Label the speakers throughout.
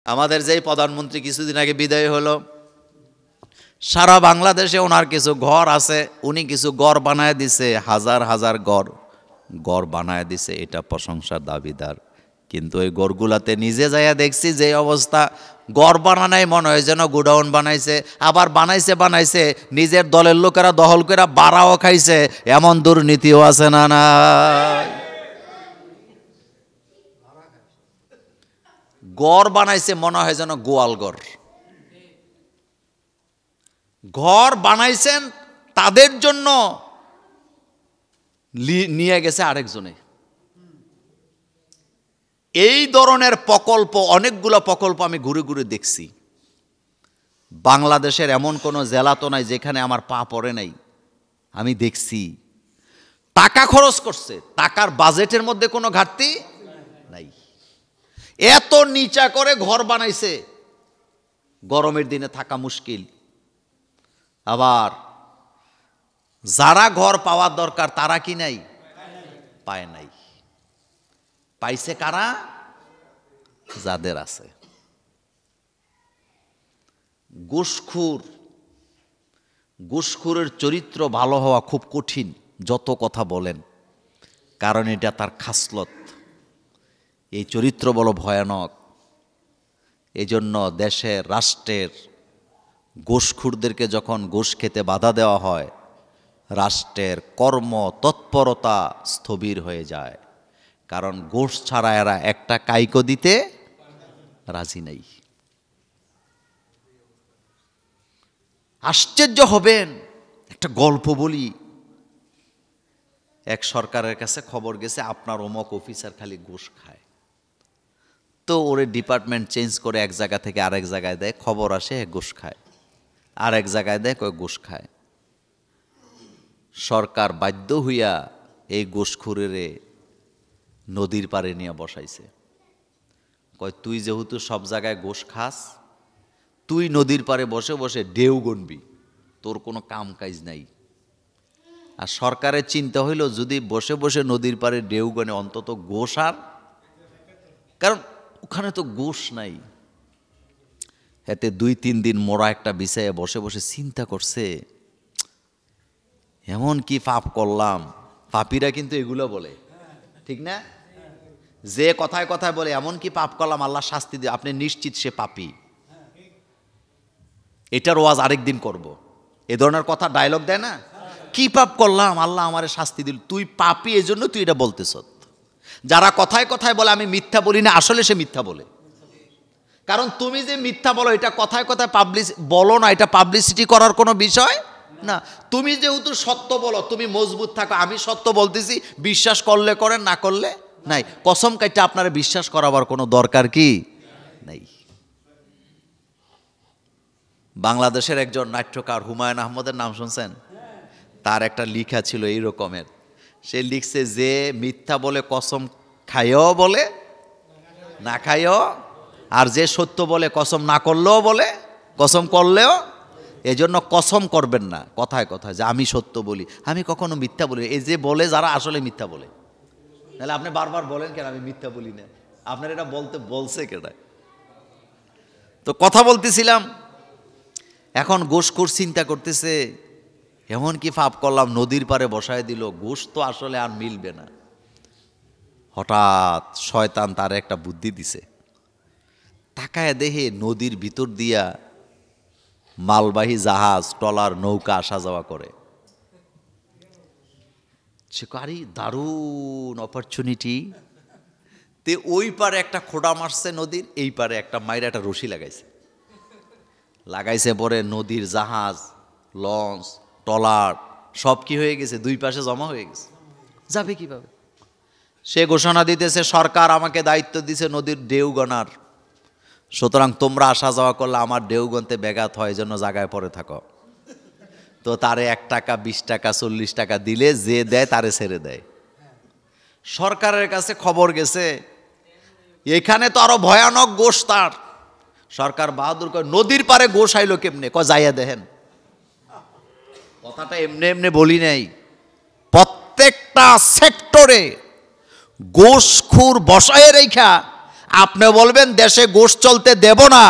Speaker 1: আমাদের যেই প্রধানমন্ত্রী কিছুদিন আগে বিদায় হলো, সারা বাংলাদেশে ওনার কিছু ঘর আছে, উনি কিছু ঘর বানায় দিছে, হাজার হাজার ঘর বানায় দিছে, এটা প্রশংসার দাবিদার। কিন্তু ওই ঘরগুলাতে নিজে যাইয়া দেখছি যে অবস্থা, ঘর বানানাই মনে হয় যেন গোডাউন বানাইছে। আবার বানাইছে নিজের দলের লোকেরা দখল করে বাড়াও খাইছে, এমন দুর্নীতিও আছে না না। ঘর বানাইছে মনে হয় যেন গোয়াল ঘর বানাইছেন তাদের জন্য, নিয়ে গেছে আরেকজনে। এই ধরনের প্রকল্প, অনেকগুলো প্রকল্প আমি ঘুরে ঘুরে দেখছি। বাংলাদেশের এমন কোনো জেলা তো নাই যেখানে আমার পা পড়ে নাই। আমি দেখছি টাকা খরচ করছে, টাকার বাজেটের মধ্যে কোনো ঘাটতি নাই। এত নিচা করে ঘর বানাইছে, গরমের দিনে থাকা মুশকিল। আবার যারা ঘর পাওয়ার দরকার তারা কি নাই, পায় নাই। পাইছে কারা? যাদের আছে। ঘুষখোরের চরিত্র ভালো হওয়া খুব কঠিন, যত কথা বলেন, কারণ এটা তার খাসলত। এই চরিত্র বড় ভয়ানক। এজন্য দেশের, রাষ্ট্রের ঘুষখোরদেরকে যখন ঘুষ খেতে বাধা দেওয়া হয়, রাষ্ট্রের কর্ম তৎপরতা স্থবির হয়ে যায়। কারণ ঘুষ ছাড়া এরা একটা কাইকো দিতে রাজি নেই। আশ্চর্য হবেন, একটা গল্প বলি। এক সরকারের কাছে খবর গেছে আপনার অমুক অফিসার খালি ঘুষ খায়। তো ওরে ডিপার্টমেন্ট চেঞ্জ করে এক জায়গা থেকে আরেক জায়গায় দেয়, খবর আসে ঘুষ খায়। আর এক জায়গায় দেয় কয় ঘুষ খায়। সরকার বাধ্য হইয়া এই ঘুষখোরের নদীর পাড়ে নিয়ে বসাইছে। কয় তুই যেহেতু সব জায়গায় ঘুষ খাস, তুই নদীর পাড়ে বসে বসে ঢেউ গণবি, তোর কোনো কাম কাজ নাই। আর সরকারের চিন্তা হইল যদি বসে বসে নদীর পাড়ে ঢেউ গণে অন্তত ঘুষ, আর কারণ ওখানে তো ঘুষ নাই। এতে 2-3 দিন মোরা একটা বিষয়ে বসে বসে চিন্তা করছে, এমন কি পাপ করলাম। পাপীরা কিন্তু এগুলো বলে, ঠিক না? যে কথায় কথায় বলে এমন কি পাপ করলাম আল্লাহ শাস্তি দিয়ে, আপনি নিশ্চিত সে পাপী। এটার ওয়াজ আরেকদিন করব। এ ধরনের কথা ডায়লগ দেয় না, কি পাপ করলাম আল্লাহ আমারে শাস্তি দিল, তুই পাপী এজন্য তুই এটা বলতেছ। যারা কথায় কথায় বলে আমি মিথ্যা বলি না, আসলে সে মিথ্যা বলে। কারণ তুমি যে মিথ্যা বলো এটা কথায় কথায় বলো না, এটা পাবলিসিটি করার কোনো বিষয় না। তুমি যেহেতু সত্য বলো, তুমি মজবুত থাকো, আমি সত্য বলতেছি, বিশ্বাস করলে করেন, না করলে নাই। কসম কাইটা আপনারা বিশ্বাস করাবার কোনো দরকার কি নাই। বাংলাদেশের একজন নাট্যকার হুমায়ুন আহমেদের নাম শুনছেন? তার একটা লেখা ছিল এই রকমের। সে লিখছে যে মিথ্যা বলে কসম খাইও বলে, না খাইও, আর যে সত্য বলে কসম না করলেও বলে, কসম করলেও। এজন্য কসম করবেন না কথায় কথায় যে আমি সত্য বলি, আমি কখনো মিথ্যা বলি। এই যে বলে যারা আসলে মিথ্যা বলে, নাহলে আপনি বারবার বলেন কেন আমি মিথ্যা বলি না, আপনার এটা বলছে কেটা। তো কথা বলতেছিলাম, এখন ঘুষখোর চিন্তা করতেছে এমন কি পাপ করলাম, নদীর পাড়ে বসায় দিল, ঘুষ তো আসলে আর মিলবে না। হঠাৎ শয়তান তার একটা বুদ্ধি দিছে, তাকায় দেখে নদীর ভিতর দিয়া মালবাহী জাহাজ, ট্রলার, নৌকা আসা যাওয়া করে। সে আরে দারুণ অপরচুনিটি। তে ওই পারে একটা খোঁড়া মারছে নদীর, এই পারে একটা মাইরে একটা রশি লাগাইছে পরে নদীর জাহাজ, লঞ্চ, ট্রলার সব কি হয়ে গেছে, দুই পাশে জমা হয়ে গেছে। যাবে কিভাবে? সে ঘোষণা দিতেছে সরকার আমাকে দায়িত্ব দিছে নদীর ঢেউ গণার, সুতরাং তোমরা আসা যাওয়া করলে আমার ঢেউ গণতে ব্যাঘাত হয়, জন্য জায়গায় পড়ে থাকো। তো তারে 1 টাকা 20 টাকা 40 টাকা দিলে যে দেয় তারে ছেড়ে দেয়। সরকারের কাছে খবর গেছে, এখানে তো আরো ভয়ানক গোশ। তার সরকার বাহাদুর কয় নদীর পারে গোশ আইলো কেমনে? কয় যাইয়া দেখেন। কথাটা এমনি এমনি বলি নাই, প্রত্যেকটা সেক্টরে ঘুষখোর বসায় রেখা আপনি বলবেন দেশে ঘুষ চলতে দেব না,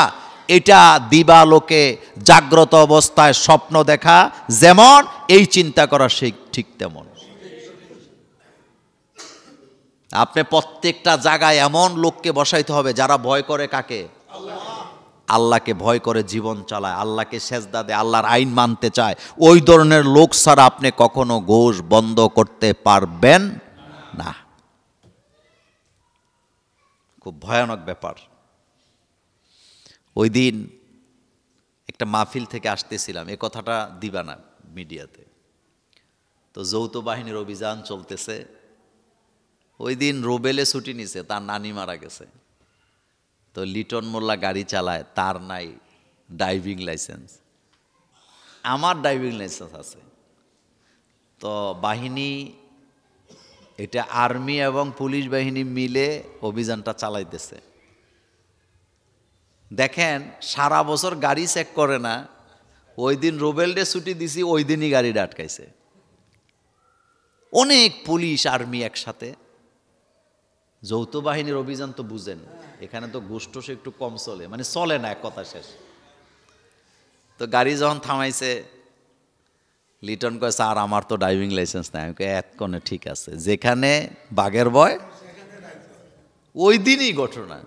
Speaker 1: এটা দিবালোকে জাগ্রত অবস্থায় স্বপ্ন দেখা যেমন, এই চিন্তা করা ঠিক তেমন। আপনি প্রত্যেকটা জায়গায় এমন লোককে বসাইতে হবে যারা ভয় করে কাকে? আল্লাহকে ভয় করে জীবন চালায়, আল্লাহকে সেজদা দেয়, আল্লাহর আইন মানতে চায়। ওই ধরনের লোক ছাড়া আপনি কখনো ঘুষ বন্ধ করতে পারবেন না। খুব ভয়ানক ব্যাপার। ওই দিন একটা মাহফিল থেকে আসতেছিলাম, এ কথাটা দিবা না মিডিয়াতে, তো যৌথ বাহিনীর অভিযান চলতেছে। ওই দিন রুবেলে ছুটি নিছে, তার নানি মারা গেছে। তো লিটন মোল্লা গাড়ি চালায়, তার নাই ড্রাইভিং লাইসেন্স, আমার ড্রাইভিং লাইসেন্স আছে। তো বাহিনী, এটা আর্মি এবং পুলিশ বাহিনী মিলে অভিযানটা চালাইতেছে। দেখেন সারা বছর গাড়ি চেক করে না, ওই দিন রুবেল ডে ছুটি দিছি, ওই দিনই গাড়িটা আটকাইছে। অনেক পুলিশ আর্মি একসাথে, যৌথ বাহিনীর অভিযান তো বুঝেন, এখানে তো গোষ্ঠস একটু কম চলে, মানে চলে না, এক কথা শেষ। তো গাড়ি যখন থামাইছে, লিটন কয় স্যার আমার তো ড্রাইভিং লাইসেন্স নাই। আমি কই এতক্ষণে ঠিক আছে, যেখানে বাঘের ভয় ওই দিনই ঘটনা।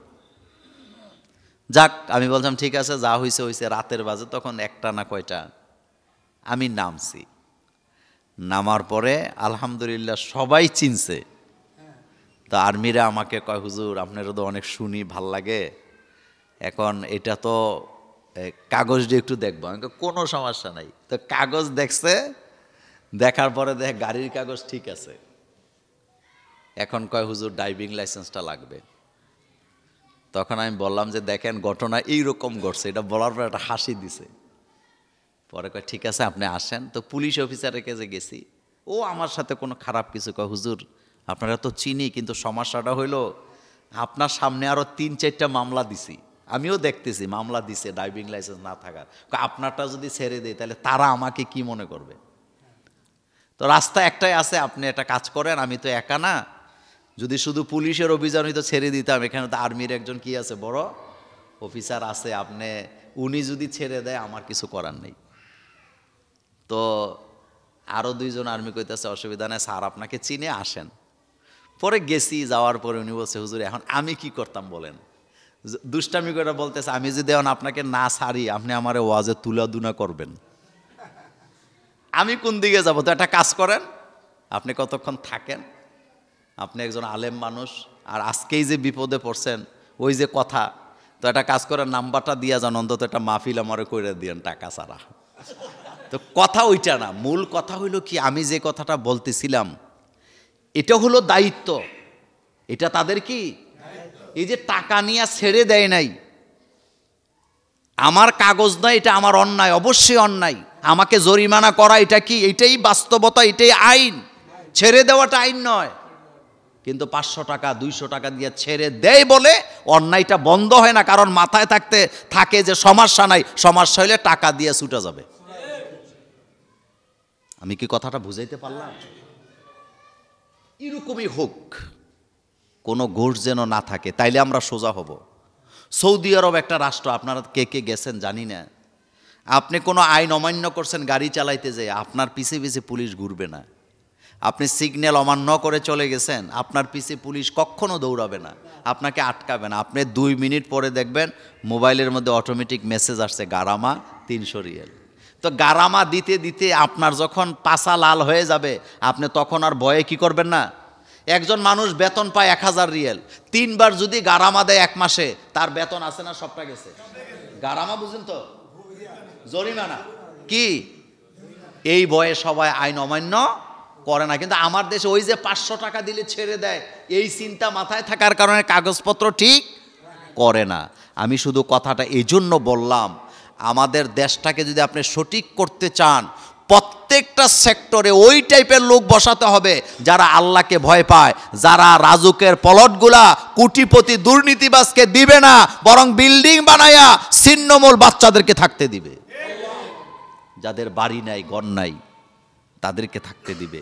Speaker 1: যাক, আমি বললাম ঠিক আছে, যা হয়েছে হয়েছে। রাতের বাজে তখন একটা না কয়টা, আমি নামছি। নামার পরে আলহামদুলিল্লাহ সবাই চিনছে। তো আর্মিরা আমাকে কয় হুজুর আপনারা তো অনেক শুনি, ভাল লাগে, এখন এটা তো কাগজ দিয়ে একটু দেখবো। আমি কোনো সমস্যা নাই। তো কাগজ দেখছে, দেখার পরে দেখে গাড়ির কাগজ ঠিক আছে। এখন কয় হুজুর ড্রাইভিং লাইসেন্সটা লাগবে। তখন আমি বললাম যে দেখেন ঘটনা এইরকম ঘটছে, এটা বলার পর একটা হাসি দিছে। পরে কয় ঠিক আছে আপনি আসেন। তো পুলিশ অফিসারের কাছে গেছি, ও আমার সাথে কোনো খারাপ কিছু কয় হুজুর আপনারা তো চিনি, কিন্তু সমস্যাটা হইল আপনার সামনে আরও 3-4টা মামলা দিছি, আমিও দেখতেছি মামলা দিছে ড্রাইভিং লাইসেন্স না থাকার। আপনারটা যদি ছেড়ে দেয় তাহলে তারা আমাকে কি মনে করবে? তো রাস্তা একটাই আছে, আপনি একটা কাজ করেন, আমি তো একা না, যদি শুধু পুলিশের অভিযান হইতো ছেড়ে দিতাম, এখানে তো আর্মির একজন কি আছে, বড় অফিসার আছে, আপনি উনি যদি ছেড়ে দেয় আমার কিছু করার নেই। তো আরও 2জন আর্মি কইতেছে অসুবিধা নেই স্যার আপনাকে চিনে আসেন। পরে গেছি, যাওয়ার পরে উনি বলছে হুজুর এখন আমি কি করতাম বলেন? দুষ্টামি করে বলতেছে আমি যদি এখন আপনাকে না ছাড়ি আপনি আমার ওয়াজে তুলাদুনা করবেন, আমি কোন দিকে যাব? তো একটা কাজ করেন, আপনি কতক্ষণ থাকেন, আপনি একজন আলেম মানুষ, আর আজকেই যে বিপদে পড়ছেন ওই যে কথা, তো একটা কাজ করেন নাম্বারটা দিয়া যান, অন্তত একটা মাহফিল আমারে করে দিয়েন টাকা ছাড়া। তো কথা ওইটা না, মূল কথা হইল কি, আমি যে কথাটা বলতেছিলাম এটা হলো দায়িত্ব। এটা তাদের কি, এই যে টাকা নিয়ে ছেড়ে দেয় নাই, আমার কাগজ নয়, এটা আমার অন্যায়, অবশ্যই অন্যায়। আমাকে জরিমানা করা এটা কি, এটাই বাস্তবতা, এটাই আইন। ছেড়ে দেওয়াটা আইন নয়, কিন্তু 500 টাকা 200 টাকা দিয়ে ছেড়ে দেয় বলে অন্যায়টা বন্ধ হয় না। কারণ মাথায় থাকে যে সমস্যা নাই, সমস্যা হইলে টাকা দিয়ে ছুটে যাবে। আমি কি কথাটা বুঝাইতে পারলাম? এরকমই হোক, কোনো ঘুষ যেন না থাকে, তাইলে আমরা সোজা হব। সৌদি আরব একটা রাষ্ট্র, আপনারা কে কে গেছেন জানি না, আপনি কোনো আইন অমান্য করছেন গাড়ি চালাইতে যেয়ে, আপনার পিছে পিছে পুলিশ ঘুরবে না। আপনি সিগন্যাল অমান্য করে চলে গেছেন, আপনার পিছে পুলিশ কখনো দৌড়াবে না, আপনাকে আটকাবে না। আপনি 2 মিনিট পরে দেখবেন মোবাইলের মধ্যে অটোমেটিক মেসেজ আসছে গারামা 300 রিয়াল। তো গারামা দিতে দিতে আপনার যখন পাছা লাল হয়ে যাবে, আপনি তখন আর ভয়ে কি করবেন না। একজন মানুষ বেতন পায় 1000 রিয়াল, 3 বার যদি গারামা দেয় 1 মাসে, তার বেতন আছে না সবটা গেছে। গারামা বুঝেন তো, জরিমানা কি, এই ভয়ে সবাই আইন অমান্য করে না। কিন্তু আমার দেশে ওই যে 500 টাকা দিলে ছেড়ে দেয়, এই চিন্তা মাথায় থাকার কারণে কাগজপত্র ঠিক করে না। আমি শুধু কথাটা এই জন্য বললাম, আমাদের দেশটাকে যদি আপনি সঠিক করতে চান, প্রত্যেকটা সেক্টরে ওই টাইপের লোক বসাতে হবে যারা আল্লাহকে ভয় পায়, যারা রাজুকের প্লটগুলা কোটিপতি দুর্নীতিবাজকে দিবে না, বরং বিল্ডিং বানায়া ছিন্নমূল বাচ্চাদেরকে থাকতে দিবে, যাদের বাড়ি নাই ঘর নাই তাদেরকে থাকতে দিবে।